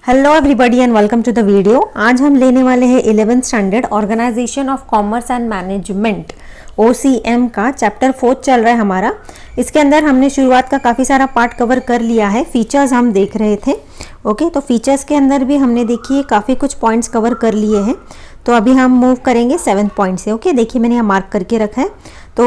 Hello everybody and welcome to the video. आज हम लेने वाले हैं 11th standard organisation of commerce and management OCM का चैप्टर 4 चल रहा है हमारा। इसके अंदर हमने शुरुआत का काफ़ी सारा पार्ट कवर कर लिया है। फीचर्स हम देख रहे थे। ओके, तो फीचर्स के अंदर भी हमने देखिए काफ़ी कुछ पॉइंट्स कवर कर लिए हैं। तो अभी हम मूव करेंगे 7th पॉइंट से। ओके, देखिए मैंने यहाँ मार्क करके रखा है। तो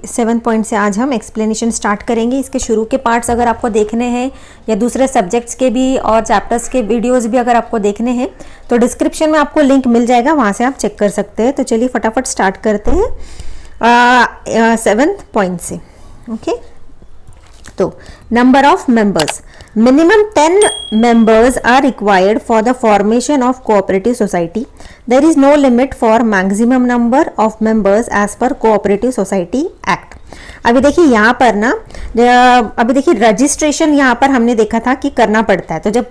7th पॉइंट से आज हम एक्सप्लेनेशन स्टार्ट करेंगे। इसके शुरू के पार्ट्स अगर आपको देखने हैं या दूसरे सब्जेक्ट्स के भी और चैप्टर्स के वीडियोस भी अगर आपको देखने हैं तो डिस्क्रिप्शन में आपको लिंक मिल जाएगा, वहाँ से आप चेक कर सकते हैं। तो चलिए फटाफट स्टार्ट करते हैं 7th पॉइंट से। ओके, तो number of members, minimum 10 members are required for the formation of cooperative society. There is no limit for maximum number of members as per Cooperative Society Act. अभी देखिए यहाँ पर ना, अभी देखिए रजिस्ट्रेशन यहाँ पर हमने देखा था कि करना पड़ता है। तो जब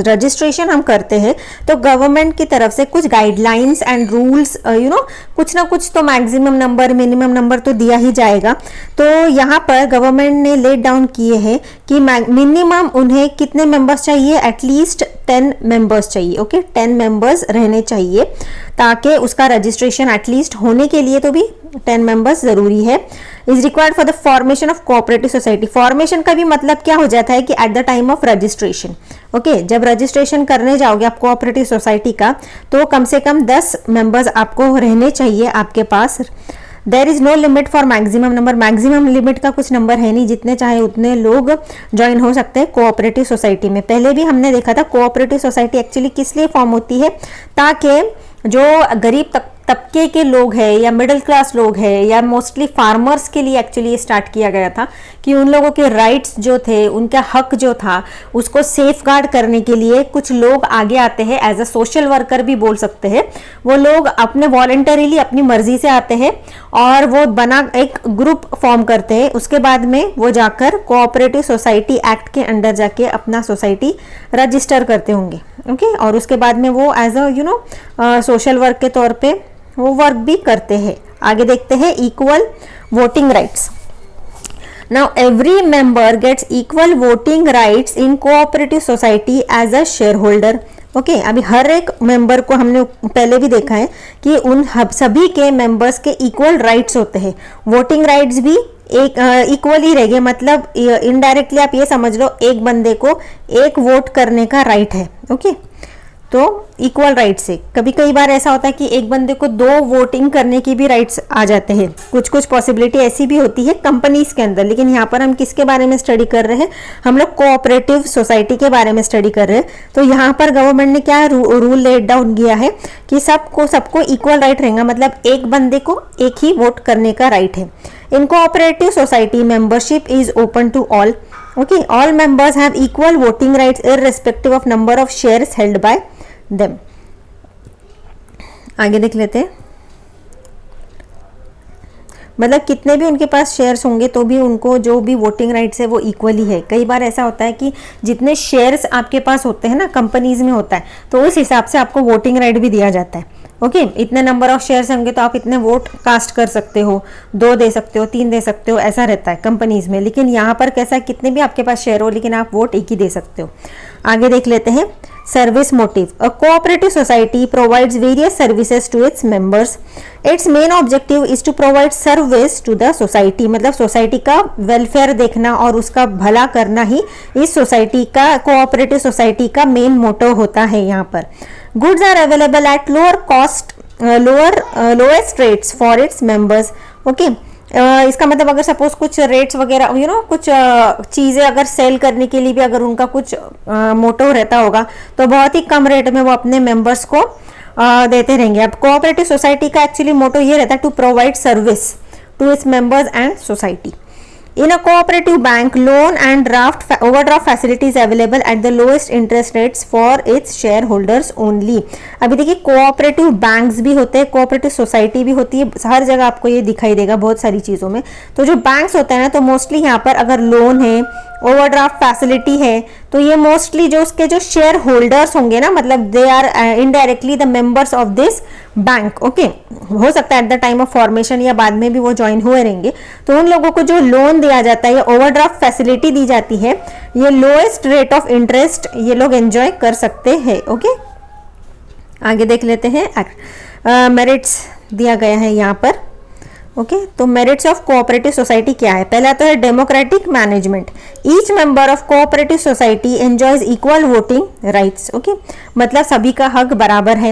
रजिस्ट्रेशन हम करते हैं तो गवर्नमेंट की तरफ से कुछ गाइडलाइंस एंड रूल्स कुछ ना कुछ तो मैक्सिमम नंबर मिनिमम नंबर तो दिया ही जाएगा। तो यहाँ पर गवर्नमेंट ने लेट डाउन किए हैं कि मिनिमम उन्हें कितने मेंबर्स चाहिए, एटलीस्ट 10 मेंबर्स चाहिए। ओके, 10 मेंबर्स रहने चाहिए ताकि उसका रजिस्ट्रेशन एटलीस्ट होने के लिए तो भी 10 मेंबर्स जरूरी है। Is required for the formation of cooperative society. Formation का भी मतलब क्या हो जाता है कि eight the time of registration. Okay, जब रजिस्ट्रेशन करने जाओगे आप कोऑपरेटिव सोसाइटी का तो कम से कम 10 मेंबर्स आपको रहने चाहिए आपके पास। There is no limit for maximum number. Maximum limit का कुछ नंबर है नहीं, जितने चाहे उतने लोग ज्वाइन हो सकते हैं कोऑपरेटिव सोसाइटी में। पहले भी हमने देखा था कोऑपरेटिव सोसाइटी एक्चुअली किस लिए फॉर्म होती है, ताकि जो गरीब तबके के लोग हैं या मिडिल क्लास लोग हैं या मोस्टली फार्मर्स के लिए एक्चुअली ये स्टार्ट किया गया था कि उन लोगों के राइट्स जो थे, उनका हक जो था, उसको सेफ गार्ड करने के लिए कुछ लोग आगे आते हैं। एज अ सोशल वर्कर भी बोल सकते हैं। वो लोग अपने वॉलंटरीली अपनी मर्जी से आते हैं और वो बना एक ग्रुप फॉर्म करते हैं। उसके बाद में वो जाकर कोऑपरेटिव सोसाइटी एक्ट के अंडर जाके अपना सोसाइटी रजिस्टर करते होंगे। ओके, और उसके बाद में वो एज अ सोशल वर्क के तौर पे वो वर्क भी करते हैं। आगे देखते हैं equal voting rights. Now every member gets equal voting rights in cooperative society as a share holder. Okay, अभी हर एक मेंबर को हमने पहले भी देखा है कि उन सभी के मेंबर्स के इक्वल राइट्स होते हैं। वोटिंग राइट्स भी एक इक्वल ही रहेंगे। मतलब इनडायरेक्टली आप ये समझ लो एक बंदे को एक वोट करने का राइट है। ओके, तो इक्वल राइट से कभी कई बार ऐसा होता है कि एक बंदे को 2 वोटिंग करने की भी राइट्स आ जाते हैं। कुछ कुछ पॉसिबिलिटी ऐसी भी होती है कंपनीज के अंदर। लेकिन यहाँ पर हम किसके बारे में स्टडी कर रहे हैं, हम लोग कोऑपरेटिव सोसाइटी के बारे में स्टडी कर रहे हैं। तो यहाँ पर गवर्नमेंट ने क्या रूल लेट डाउन किया है कि सबको इक्वल राइट रहेगा। मतलब एक बंदे को एक ही वोट करने का राइट है। In cooperative society membership is open to all. Okay, all members have equal voting rights irrespective of number of shares held by them. आगे देख लेते हैं। मतलब कितने भी उनके पास शेयर्स होंगे तो भी उनको जो भी वोटिंग राइट्स है वो इक्वल ही है। कई बार ऐसा होता है कि जितने शेयर्स आपके पास होते हैं ना, कंपनीज में होता है, तो उस हिसाब से आपको वोटिंग राइट भी दिया जाता है। ओके, इतने नंबर ऑफ शेयर्स होंगे तो आप इतने वोट कास्ट कर सकते हो, 2 दे सकते हो, 3 दे सकते हो, ऐसा रहता है कंपनीज में। लेकिन यहाँ पर कैसा है, कितने भी आपके पास शेयर हो लेकिन आप वोट एक ही दे सकते हो। आगे देख लेते हैं service motive. A cooperative society provides various services to its members. Its main objective is to provide service to the society. मतलब सोसाइटी का वेलफेयर देखना और उसका भला करना ही इस सोसाइटी का, कोऑपरेटिव सोसाइटी का मेन मोटो होता है। यहाँ पर goods are available at lower cost, lowest rates for its members. Okay, इसका मतलब अगर सपोज कुछ रेट्स वगैरह कुछ चीज़ें अगर सेल करने के लिए भी अगर उनका कुछ मोटो रहता होगा तो बहुत ही कम रेट में वो अपने मेंबर्स को देते रहेंगे। अब कोऑपरेटिव सोसाइटी का एक्चुअली मोटो ये रहता है to provide service to its members and society. In a cooperative bank, loan and overdraft facilities available at the lowest interest rates for its shareholders only. अभी देखिए कोऑपरेटिव बैंक्स भी होते हैं, cooperative society भी होती है। हर जगह आपको ये दिखाई देगा बहुत सारी चीज़ों में। तो जो बैंक्स होते हैं ना, तो मोस्टली यहाँ पर अगर लोन है, ओवरड्राफ्ट फैसिलिटी है, तो ये मोस्टली जो उसके जो शेयर होल्डर्स होंगे ना, मतलब they are indirectly the members of this bank. Okay, हो सकता है at the time of formation या बाद में भी वो ज्वाइन हुए रहेंगे। तो उन लोगों को जो लोन दिया जाता है या ओवरड्राफ्ट फैसिलिटी दी जाती है, ये लोएस्ट रेट ऑफ इंटरेस्ट ये लोग एंजॉय कर सकते हैं। ओके, आगे देख लेते हैं। मेरिट्स दिया गया है यहाँ पर। ओके, तो मेरिट्स ऑफ कोऑपरेटिव सोसाइटी क्या है? पहला तो है democratic management. Each member of cooperative society enjoys equal voting rights. Okay, मतलब सभी का हक बराबर है।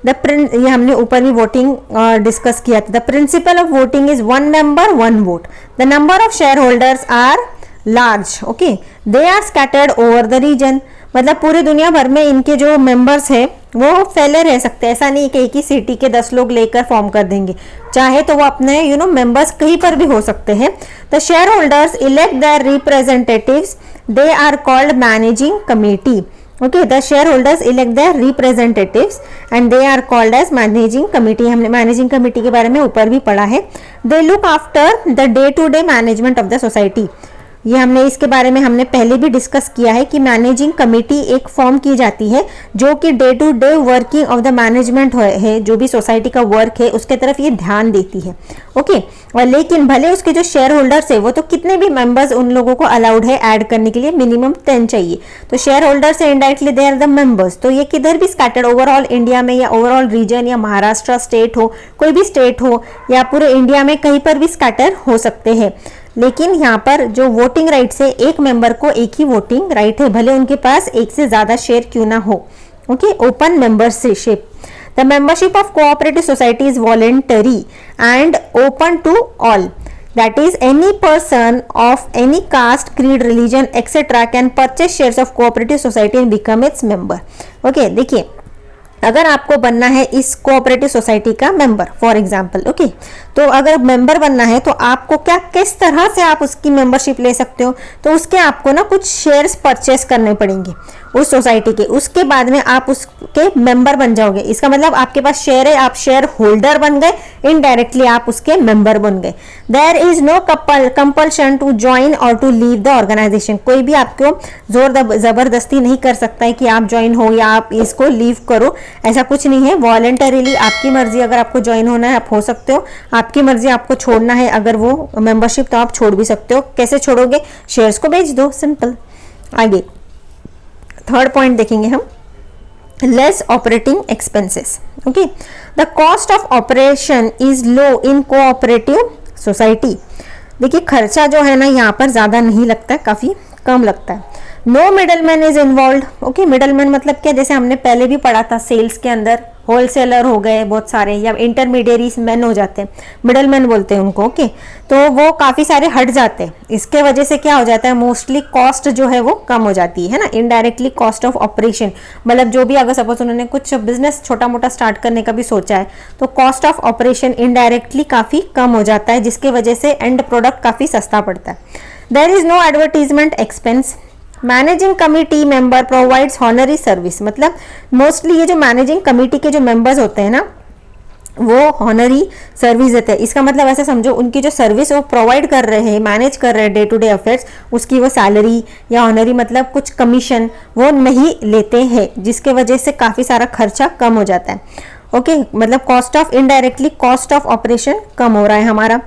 ये हमने ऊपर भी वोटिंग डिस्कस किया था। The principle of voting is 1 member 1 vote। The number of share holders are large. Okay, they are scattered over the region, मतलब पूरी दुनिया भर में इनके जो मेंबर्स है वो फैले रह सकते हैं। ऐसा नहीं कि एक ही सिटी के 10 लोग लेकर फॉर्म कर देंगे, चाहे तो वो अपने मेंबर्स कहीं पर भी हो सकते हैं। The share holders elect their representatives, they are called managing committee. Okay, the share holders elect their representatives and they are called as managing committee. हमने मैनेजिंग कमेटी के बारे में ऊपर भी पढ़ा है। They look after the day to day management of the society. ये हमने इसके बारे में हमने पहले भी डिस्कस किया है कि मैनेजिंग कमेटी एक फॉर्म की जाती है जो कि day to day working of the management है, जो भी सोसाइटी का वर्क है उसके तरफ ये ध्यान देती है। ओके, और लेकिन भले उसके जो शेयर होल्डर्स है वो तो कितने भी मेंबर्स उन लोगों को अलाउड है ऐड करने के लिए, मिनिमम 10 चाहिए। तो शेयर होल्डर्स है indirectly they are the members. तो ये किधर भी स्कैटर्ड ओवरऑल इंडिया में या ओवरऑल रीजन या महाराष्ट्र स्टेट हो, कोई भी स्टेट हो या पूरे इंडिया में कहीं पर भी स्कैटर हो सकते हैं। लेकिन यहाँ पर जो वोटिंग राइट है, एक मेंबर को एक ही वोटिंग राइट है, भले उनके पास एक से ज्यादा शेयर क्यों ना हो। Okay, open membership. The membership of cooperative society is voluntary and open to all. That is any person of any caste, creed, religion etcetera can purchase shares of cooperative society and become its member. Okay, देखिए अगर आपको बनना है इस cooperative society का member for example, okay, तो अगर member बनना है तो आपको क्या किस तरह से आप उसकी मेंबरशिप ले सकते हो? तो उसके आपको ना कुछ शेयर्स परचेस करने पड़ेंगे उस सोसाइटी के, उसके बाद में आप उसके मेंबर बन जाओगे। इसका मतलब आपके पास शेयर है, आप शेयर होल्डर बन गए, इनडायरेक्टली आप उसके मेंबर बन गए। There is no compulsion to join और टू लीव द ऑर्गेनाइजेशन। कोई भी आपको जोर जबरदस्ती नहीं कर सकता है कि आप ज्वाइन हो या आप इसको लीव करो, ऐसा कुछ नहीं है। वॉलंटरीली आपकी मर्जी, अगर आपको ज्वाइन होना है आप हो सकते हो, आपकी मर्जी आपको छोड़ना है अगर वो मेंबरशिप तो आप छोड़ भी सकते हो। कैसे छोड़ोगे? शेयर्स को बेच दो, सिंपल। आगे थर्ड पॉइंट देखेंगे हम, less operating expenses. Okay, the cost of operation is low in cooperative society. देखिए खर्चा जो है ना यहाँ पर ज्यादा नहीं लगता है, काफी कम लगता है। No middleman is involve. Okay, middleman मतलब क्या, जैसे हमने पहले भी पढ़ा था सेल्स के अंदर होलसेलर हो गए बहुत सारे, या इंटरमीडियरीज मैन हो जाते हैं, मिडलमैन बोलते हैं उनको। ओके, तो वो काफी सारे हट जाते हैं। इसके वजह से क्या हो जाता है, मोस्टली कॉस्ट जो है वो कम हो जाती है ना। इनडायरेक्टली कॉस्ट ऑफ ऑपरेशन, मतलब जो भी अगर सपोज उन्होंने कुछ बिजनेस छोटा मोटा स्टार्ट करने का भी सोचा है तो कॉस्ट ऑफ ऑपरेशन इनडायरेक्टली काफी कम हो जाता है, जिसके वजह से एंड प्रोडक्ट काफी सस्ता पड़ता है। There is no advertisement expense. Managing committee member provides honorary service. मतलब मोस्टली ये जो मैनेजिंग कमिटी के जो मेंबर्स होते हैं ना वो हॉनरी सर्विस देते हैं। इसका मतलब ऐसा समझो, उनकी जो सर्विस वो प्रोवाइड कर रहे हैं, मैनेज कर रहे हैं डे टू डे अफेयर्स, उसकी वो सैलरी या हॉनरी मतलब कुछ कमीशन वो नहीं लेते हैं, जिसके वजह से काफ़ी सारा खर्चा कम हो जाता है। ओके, मतलब cost of indirectly cost of operation कम हो रहा है हमारा।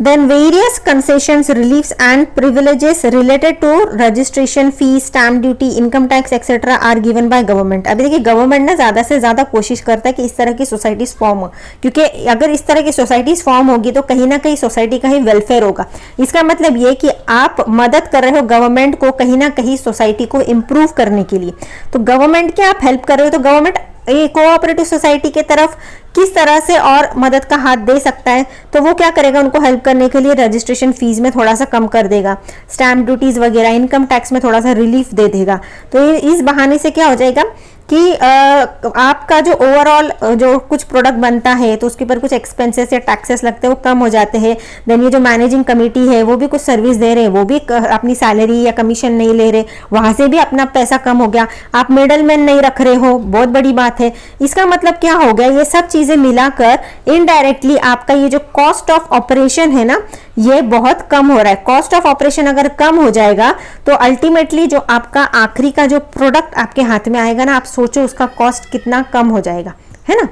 Then various concessions, reliefs and privileges related to registration fees, stamp duty, income tax etc. are given by government। अभी देखिए गवर्नमेंट ना ज़्यादा से ज़्यादा कोशिश करता है कि इस तरह की सोसाइटीज फॉर्म हो, क्योंकि अगर इस तरह की सोसाइटीज फॉर्म होगी तो कहीं ना कहीं सोसाइटी का ही वेलफेयर होगा। इसका मतलब ये कि आप मदद कर रहे हो गवर्नमेंट को कहीं ना कहीं सोसाइटी को इम्प्रूव करने के लिए। तो गवर्नमेंट की आप हेल्प कर रहे हो, तो गवर्नमेंट कोऑपरेटिव सोसाइटी के तरफ किस तरह से और मदद का हाथ दे सकता है, तो वो क्या करेगा, उनको हेल्प करने के लिए रजिस्ट्रेशन फीस में थोड़ा सा कम कर देगा, स्टैम्प ड्यूटीज वगैरह, इनकम टैक्स में थोड़ा सा रिलीफ दे देगा। तो इस बहाने से क्या हो जाएगा कि आपका जो ओवरऑल जो कुछ प्रोडक्ट बनता है तो उसके ऊपर कुछ एक्सपेंसेस या टैक्सेस लगते हैं वो कम हो जाते हैं। देन ये जो मैनेजिंग कमेटी है वो भी कुछ सर्विस दे रहे हैं, वो भी अपनी सैलरी या कमीशन नहीं ले रहे, वहां से भी अपना पैसा कम हो गया। आप मिडल मैन नहीं रख रहे हो, बहुत बड़ी बात है। इसका मतलब क्या हो गया, ये सब चीजें मिलाकर इनडायरेक्टली आपका ये जो कॉस्ट ऑफ ऑपरेशन है ना, ये बहुत कम हो रहा है। कॉस्ट ऑफ ऑपरेशन अगर कम हो जाएगा तो अल्टीमेटली जो आपका आखिरी का जो प्रोडक्ट आपके हाथ में आएगा ना, आप सोचो उसका कॉस्ट कितना कम हो जाएगा, है ना।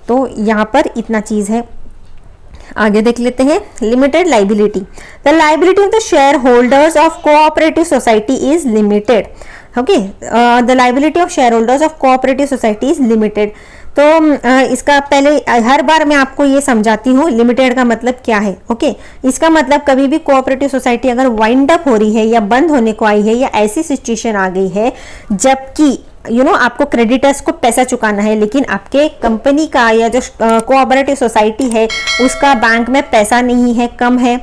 तो यहाँ पर इतना चीज है। आगे देख लेते हैं limited liability. The liability of the share holders of cooperative society is limited. Okay, the liability of share holders of cooperative society is limited. तो इसका पहले हर बार मैं आपको ये समझाती हूँ लिमिटेड का मतलब क्या है। ओके, इसका मतलब कभी भी कोऑपरेटिव सोसाइटी अगर वाइंड अप हो रही है या बंद होने को आई है या ऐसी सिचुएशन आ गई है जबकि आपको क्रेडिटर्स को पैसा चुकाना है, लेकिन आपके कंपनी का या जो कोऑपरेटिव सोसाइटी है उसका बैंक में पैसा नहीं है, कम है,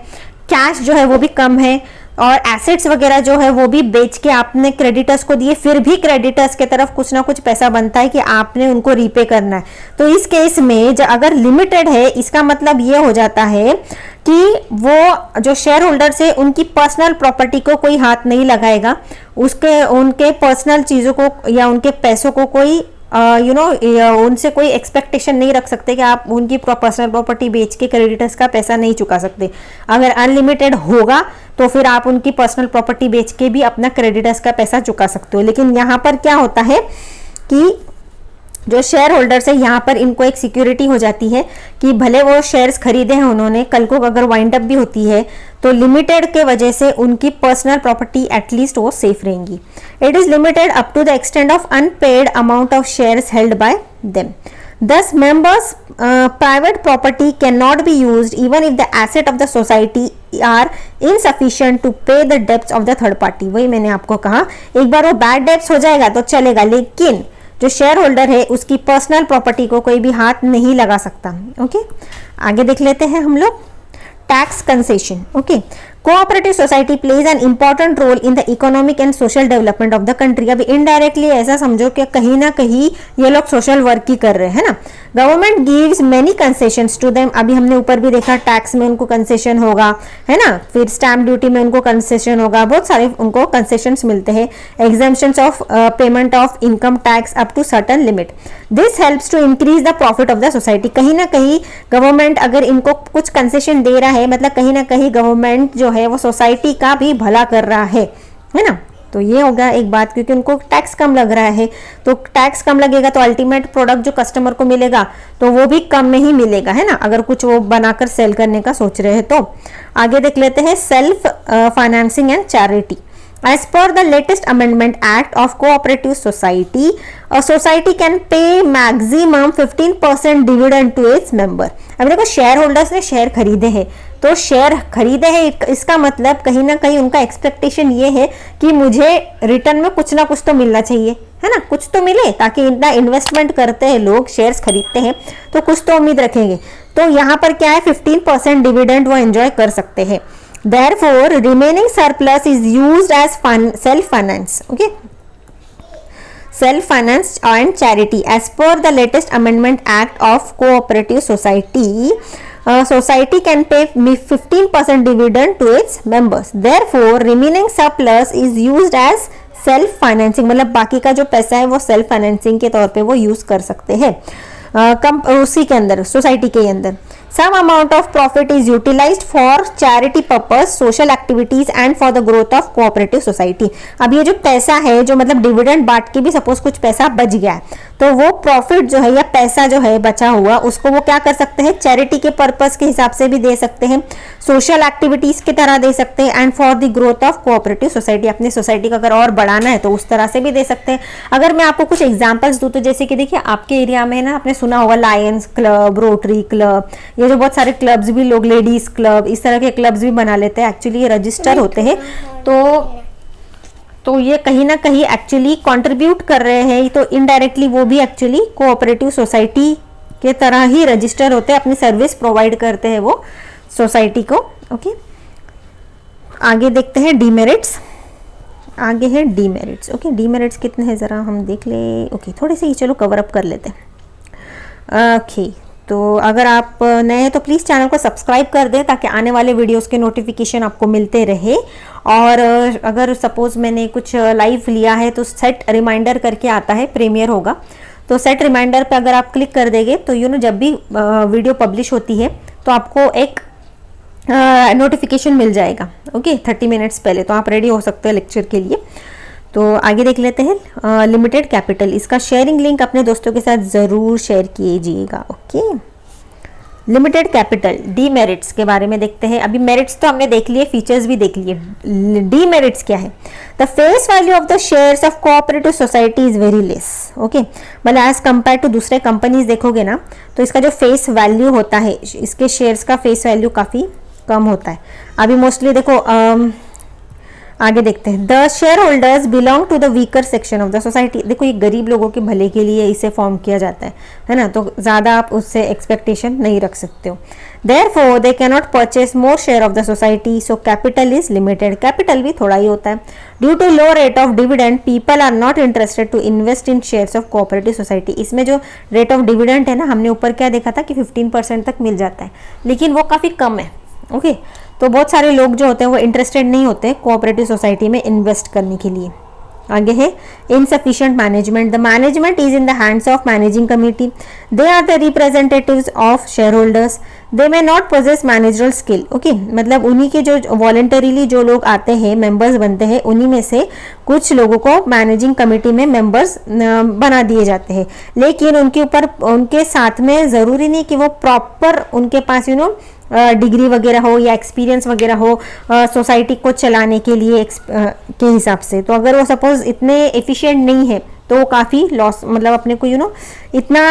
कैश जो है वो भी कम है, और एसेट्स वगैरह जो है वो भी बेच के आपने क्रेडिटर्स को दिए, फिर भी क्रेडिटर्स के तरफ कुछ ना कुछ पैसा बनता है कि आपने उनको रीपे करना है। तो इस केस में अगर लिमिटेड है, इसका मतलब ये हो जाता है कि वो जो शेयर होल्डर्स है उनकी पर्सनल प्रॉपर्टी को कोई हाथ नहीं लगाएगा, उनके पर्सनल चीजों को या उनके पैसों को कोई उनसे कोई एक्सपेक्टेशन नहीं रख सकते कि आप उनकी पर्सनल प्रॉपर्टी बेच के क्रेडिटर्स का पैसा नहीं चुका सकते। अगर अनलिमिटेड होगा तो फिर आप उनकी पर्सनल प्रॉपर्टी बेच के भी अपना क्रेडिटर्स का पैसा चुका सकते हो। लेकिन यहाँ पर क्या होता है कि जो शेयर होल्डर्स है यहाँ पर इनको एक सिक्योरिटी हो जाती है कि भले वो शेयर्स खरीदे हैं उन्होंने, कल को अगर वाइंड अप भी होती है तो लिमिटेड के वजह से उनकी पर्सनल प्रॉपर्टी एटलीस्ट वो सेफ रहेंगी। It is limited up to the extent of unpaid amount of shares held by them. Thus, members' private property cannot be used even if the asset of the society are insufficient to pay the debts of the third party। वही मैंने आपको कहा, एक बार वो bad debts हो जाएगा तो चलेगा, लेकिन जो शेयर होल्डर है उसकी पर्सनल प्रॉपर्टी को कोई भी हाथ नहीं लगा सकता। ओके, आगे देख लेते हैं हम लोग tax concession. Okay, cooperative society plays an important role in the economic and social development of the country. अभी इनडायरेक्टली ऐसा समझो कि कहीं ना कहीं ये लोग सोशल वर्क ही कर रहे हैं ना। Government gives many concessions to them. अभी हमने ऊपर भी देखा टैक्स में उनको कंसेशन होगा, है ना, फिर स्टैम्प ड्यूटी में उनको कंसेशन होगा, बहुत सारे उनको कंसेशंस मिलते हैं। Exemptions of payment of income tax up to certain limit. This helps to increase the profit of the society. कहीं ना कहीं गवर्नमेंट अगर इनको कुछ कंसेशन दे रहा है, मतलब कहीं ना कहीं गवर्नमेंट जो है वो सोसाइटी का भी भला कर रहा है ना। तो ये होगा एक बात, क्योंकि उनको टैक्स कम लग रहा है, तो टैक्स कम लगेगा तो अल्टीमेट प्रोडक्ट जो कस्टमर को मिलेगा तो वो भी कम में ही मिलेगा, है ना, अगर कुछ वो बनाकर सेल करने का सोच रहे हैं तो। आगे देख लेते हैं self financing and charity. As per the latest Amendment Act of Cooperative Society, a society can pay maximum 15% dividend to its member। अब देखो शेयर होल्डर्स ने शेयर खरीदे हैं, तो शेयर खरीदे हैं इसका मतलब कहीं ना कहीं उनका एक्सपेक्टेशन ये है कि मुझे रिटर्न में कुछ ना कुछ तो मिलना चाहिए, है ना, कुछ तो मिले, ताकि इतना इन्वेस्टमेंट करते हैं लोग, शेयर्स खरीदते हैं तो कुछ तो उम्मीद रखेंगे। तो यहाँ पर क्या है, 15% डिविडेंड वो एंजॉय कर सकते हैं। Therefore, remaining surplus is used as self-finance, okay, self-finance and charity. As per the latest Amendment Act of Cooperative Society, society can pay 15% dividend to its members. Therefore, remaining surplus is used as self financing, मतलब बाकी का जो पैसा है वो self financing के तौर पे वो यूज कर सकते हैं उसी के अंदर, सोसाइटी के अंदर। Some amount of profit is utilized for charity purpose, social activities and for the growth of cooperative society। अब ये जो पैसा है, जो मतलब डिविडेंड बांट के भी सपोज कुछ पैसा बच गया है, तो वो प्रॉफिट जो है या पैसा जो है बचा हुआ, उसको वो क्या कर सकते हैं, चैरिटी के पर्पस के हिसाब से भी दे सकते हैं, सोशल एक्टिविटीज की तरह दे सकते हैं, and for the growth of cooperative society, अपनी सोसाइटी को अगर और बढ़ाना है तो उस तरह से भी दे सकते हैं। अगर मैं आपको कुछ एग्जांपल्स दूं तो जैसे कि देखिए आपके एरिया में ना, आपने सुना होगा लायंस क्लब, रोटरी क्लब, ये जो बहुत सारे क्लब्स भी लोग, लेडीज क्लब, इस तरह के क्लब्स भी बना लेते हैं। एक्चुअली ये रजिस्टर होते हैं, तो ये कहीं ना कहीं एक्चुअली कंट्रीब्यूट कर रहे हैं, तो इनडायरेक्टली वो भी एक्चुअली कोऑपरेटिव सोसाइटी के तरह ही रजिस्टर होते हैं, अपनी सर्विस प्रोवाइड करते हैं वो सोसाइटी को। ओके, आगे देखते हैं डीमेरिट्स। आगे है डीमेरिट्स। ओके, डीमेरिट्स कितने हैं ज़रा हम देख ले। ओके, थोड़े से ही चलो कवर अप कर लेते हैं। ओके, तो अगर आप नए हैं तो प्लीज़ चैनल को सब्सक्राइब कर दें ताकि आने वाले वीडियोस के नोटिफिकेशन आपको मिलते रहे। और अगर सपोज़ मैंने कुछ लाइव लिया है तो सेट रिमाइंडर करके आता है, प्रीमियर होगा, तो सेट रिमाइंडर पे अगर आप क्लिक कर देंगे तो जब भी वीडियो पब्लिश होती है तो आपको एक नोटिफिकेशन मिल जाएगा। ओके, 30 मिनट्स पहले, तो आप रेडी हो सकते हैं लेक्चर के लिए। तो आगे देख लेते हैं लिमिटेड कैपिटल। इसका शेयरिंग लिंक अपने दोस्तों के साथ ज़रूर शेयर कीजिएगा। ओके, लिमिटेड कैपिटल, डीमेरिट्स के बारे में देखते हैं। अभी मेरिट्स तो हमने देख लिए, फीचर्स भी देख लिए, डीमेरिट्स क्या है। The face value of the shares of cooperative society is very less. Okay, मतलब एज कंपेयर टू दूसरे कंपनीज देखोगे ना तो इसका जो फेस वैल्यू होता है, इसके शेयर्स का फेस वैल्यू काफ़ी कम होता है। अभी मोस्टली देखो आगे देखते हैं। The share holders belong to the weaker section of the society. देखो ये गरीब लोगों के भले के लिए इसे फॉर्म किया जाता है ना, तो ज़्यादा आप उससे एक्सपेक्टेशन नहीं रख सकते हो। Therefore they can not purchase more share of the society, so capital is limited. Capital भी थोड़ा ही होता है। Due to low rate of dividend people are not interested to invest in shares of cooperative society. इसमें जो rate of dividend है ना, हमने ऊपर क्या देखा था कि 15% तक मिल जाता है, लेकिन वो काफ़ी कम है। ओके, तो बहुत सारे लोग जो होते हैं वो इंटरेस्टेड नहीं होते कोऑपरेटिव सोसाइटी में इन्वेस्ट करने के लिए। आगे है insufficient management. The management is in the hands of managing committee. They are the representatives of share holders. They may not possess managerial skill. Okay, मतलब उन्हीं के जो वॉलंटरीली जो लोग आते हैं, मेंबर्स बनते हैं, उन्हीं में से कुछ लोगों को मैनेजिंग कमेटी में मेंबर्स बना दिए जाते हैं, लेकिन उनके ऊपर उनके साथ में ज़रूरी नहीं कि वो प्रॉपर उनके पास डिग्री वगैरह हो या एक्सपीरियंस वगैरह हो सोसाइटी को चलाने के लिए के हिसाब से। तो अगर वो सपोज इतने एफिशिएंट नहीं है तो वो काफ़ी लॉस, मतलब अपने को इतना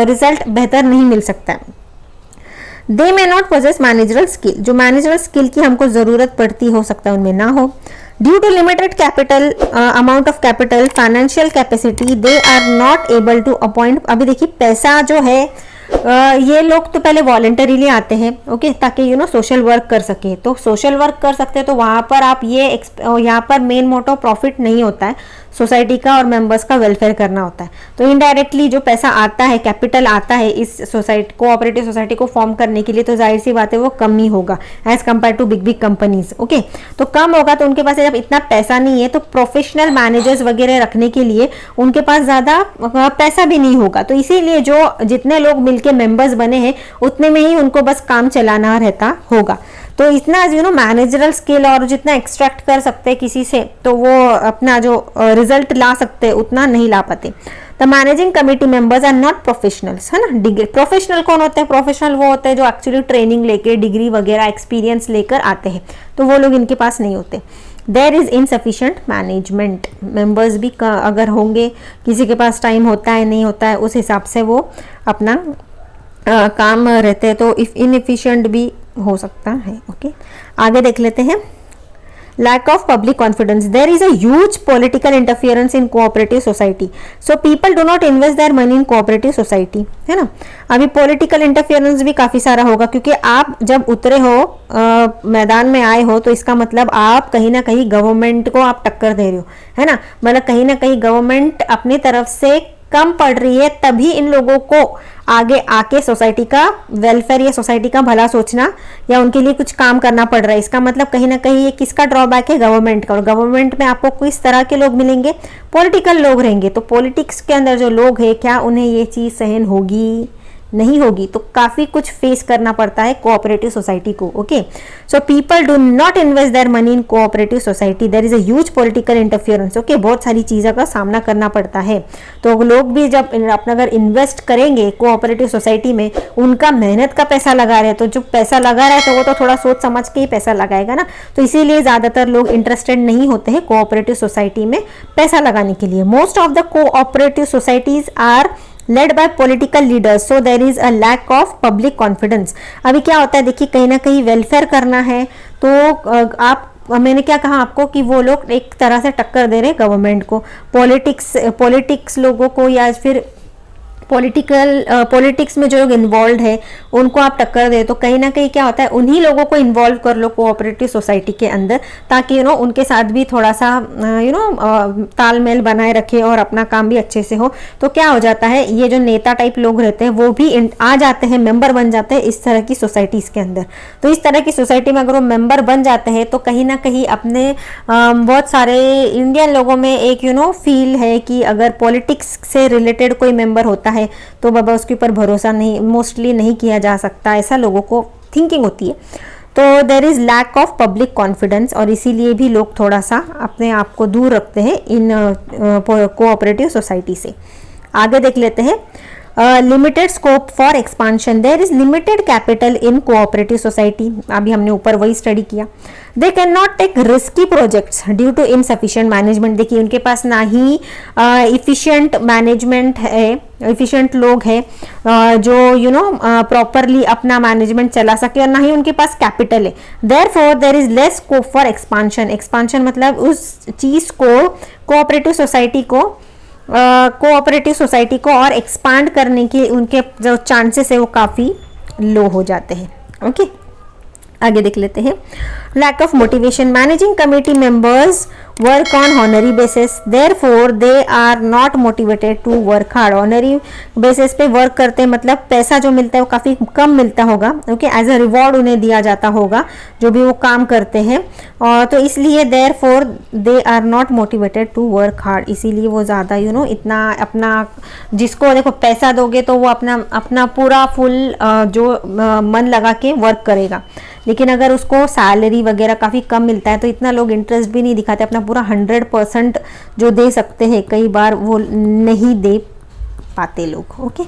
रिजल्ट बेहतर नहीं मिल सकता है। They may not possess managerial skill. जो मैनेजरल स्किल की हमको ज़रूरत पड़ती हो सकता है उनमें ना हो। Due to limited capital amount of capital financial capacity they are not able to appoint. अभी देखिए पैसा जो है ये लोग तो पहले वॉलंटरीली आते हैं, ओके, ताकि सोशल वर्क कर सके। तो सोशल वर्क कर सकते हैं तो वहाँ पर आप यहाँ पर मेन मोटो प्रॉफिट नहीं होता है, सोसाइटी का और मेंबर्स का वेलफेयर करना होता है। तो इनडायरेक्टली जो पैसा आता है, कैपिटल आता है इस सोसाइटी कोऑपरेटिव सोसाइटी को फॉर्म करने के लिए, तो जाहिर सी बात है वो कम ही होगा as compare to big big companies. Okay, तो कम होगा, तो उनके पास जब इतना पैसा नहीं है तो प्रोफेशनल मैनेजर्स वगैरह रखने के लिए उनके पास ज़्यादा पैसा भी नहीं होगा। तो इसीलिए जो जितने लोग मिलके मेंबर्स बने हैं उतने में ही उनको बस काम चलाना रहता होगा। तो इतना मैनेजरल स्किल और जितना एक्सट्रैक्ट कर सकते हैं किसी से, तो वो अपना जो रिजल्ट ला सकते हैं उतना नहीं ला पाते। The managing committee members are not professionals, है ना। डिग्री प्रोफेशनल कौन होते हैं? प्रोफेशनल वो होते हैं जो एक्चुअली ट्रेनिंग लेके, डिग्री वगैरह एक्सपीरियंस लेकर आते हैं, तो वो लोग इनके पास नहीं होते। There is insufficient management. Members भी अगर होंगे, किसी के पास टाइम होता है नहीं होता है, उस हिसाब से वो अपना काम रहते हैं, तो इनएफिशिएंट भी हो सकता है। ओके, आगे देख लेते हैं। Lack of public confidence. There is a huge political interference in cooperative society, so people do not invest their money in cooperative society, है ना। अभी पॉलिटिकल इंटरफियरेंस भी काफी सारा होगा, क्योंकि आप जब उतरे हो मैदान में आए हो तो इसका मतलब आप कहीं ना कहीं गवर्नमेंट को आप टक्कर दे रहे हो, है ना। मतलब कहीं ना कहीं गवर्नमेंट अपनी तरफ से कम पड़ रही है, तभी इन लोगों को आगे आके सोसाइटी का वेलफेयर या सोसाइटी का भला सोचना या उनके लिए कुछ काम करना पड़ रहा है। इसका मतलब कहीं ना कहीं ये किसका ड्रॉबैक है? गवर्नमेंट का। और गवर्नमेंट में आपको किस तरह के लोग मिलेंगे? पॉलिटिकल लोग रहेंगे। तो पॉलिटिक्स के अंदर जो लोग हैं, क्या उन्हें ये चीज़ सहन होगी? नहीं होगी। तो काफ़ी कुछ फेस करना पड़ता है कोऑपरेटिव सोसाइटी को। Okay, so people do not invest their money in cooperative society, there is a huge political interference. Okay, बहुत सारी चीज़ों का सामना करना पड़ता है। तो लोग भी जब अपना अगर इन्वेस्ट करेंगे कोऑपरेटिव सोसाइटी में, उनका मेहनत का पैसा लगा रहे हैं, तो जो पैसा लगा रहा है तो वो तो थोड़ा सोच समझ के ही पैसा लगाएगा ना। तो इसीलिए ज़्यादातर लोग इंटरेस्टेड नहीं होते हैं कोऑपरेटिव सोसाइटी में पैसा लगाने के लिए। Most of the cooperative societies are led by political leaders, so there is a lack of public confidence। अभी क्या होता है, देखिए, कहीं ना कहीं वेलफेयर करना है तो मैंने क्या कहा आपको कि वो लोग एक तरह से टक्कर दे रहे हैं गवर्नमेंट को, पॉलिटिक्स लोगों को, या फिर पॉलिटिक्स में जो लोग इन्वॉल्व है उनको आप टक्कर दे, तो कहीं ना कहीं क्या होता है, उन्हीं लोगों को इन्वॉल्व कर लो कोऑपरेटिव सोसाइटी के अंदर, ताकि उनके साथ भी थोड़ा सा तालमेल बनाए रखे और अपना काम भी अच्छे से हो। तो क्या हो जाता है, ये जो नेता टाइप लोग रहते हैं वो भी आ जाते हैं, मेंबर बन जाते हैं इस तरह की सोसाइटीज के अंदर। तो इस तरह की सोसाइटी में अगर वो मेंबर बन जाते हैं तो कहीं ना कहीं अपने बहुत सारे इंडियन लोगों में एक फील है कि अगर पॉलिटिक्स से रिलेटेड कोई मेंबर होता है तो बाबा उसके ऊपर भरोसा नहीं, मोस्टली नहीं किया जा सकता, ऐसा लोगों को थिंकिंग होती है। तो there is lack of public confidence, और इसीलिए भी लोग थोड़ा सा अपने आप को दूर रखते हैं इन कोऑपरेटिव सोसाइटी से। आगे देख लेते हैं, limited scope for expansion, there is limited capital in cooperative society. अभी हमने ऊपर वही स्टडी किया। They can not take risky projects due to insufficient management, देखिए उनके पास ना ही इफिशिएंट मैनेजमेंट है, इफिशिएंट लोग हैं जो प्रॉपरली अपना मैनेजमेंट चला सके, और ना ही उनके पास कैपिटल है। Therefore there is less scope for expansion, expansion मतलब उस चीज को कोऑपरेटिव सोसाइटी को और एक्सपांड करने के उनके जो चांसेस है वो काफ़ी लो हो जाते हैं। ओके, आगे देख लेते हैं, lack of motivation, managing committee members work on honorary basis, therefore they are not motivated to work hard. Honorary basis पे वर्क करते हैं मतलब पैसा जो मिलता है वो काफ़ी कम मिलता होगा, ओके, एज अ रिवॉर्ड उन्हें दिया जाता होगा जो भी वो काम करते हैं, और तो इसलिए therefore they are not motivated to work hard, इसीलिए वो ज़्यादा इतना अपना, जिसको देखो पैसा दोगे तो वो अपना पूरा फुल जो मन लगा के वर्क करेगा, लेकिन अगर उसको सैलरी वगैरह काफ़ी कम मिलता है तो इतना लोग इंटरेस्ट भी नहीं दिखाते, अपना पूरा 100% जो दे सकते हैं कई बार वो नहीं दे पाते लोग। ओके,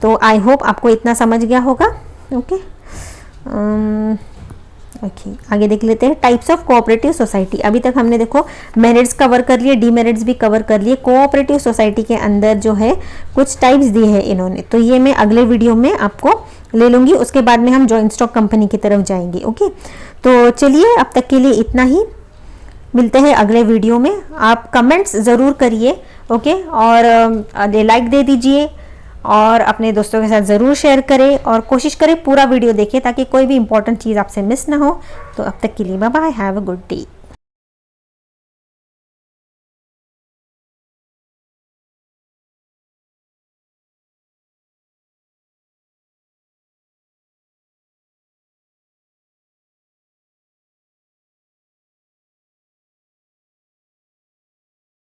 तो आई होप आपको इतना समझ गया होगा। ओके, आगे देख लेते हैं, टाइप्स ऑफ कोऑपरेटिव सोसाइटी। अभी तक हमने देखो मेरिट्स कवर कर लिए, डीमेरिट्स भी कवर कर लिए। कोऑपरेटिव सोसाइटी के अंदर जो है कुछ टाइप्स दिए हैं इन्होंने, तो ये मैं अगले वीडियो में आपको ले लूँगी, उसके बाद में हम जॉइंट स्टॉक कंपनी की तरफ जाएंगे। ओके, तो चलिए अब तक के लिए इतना ही, मिलते हैं अगले वीडियो में। आप कमेंट्स ज़रूर करिए, ओके, और लाइक दे दीजिए और अपने दोस्तों के साथ ज़रूर शेयर करें, और कोशिश करें पूरा वीडियो देखें ताकि कोई भी इंपॉर्टेंट चीज़ आपसे मिस ना हो। तो अब तक के लिए bye bye, have a good day.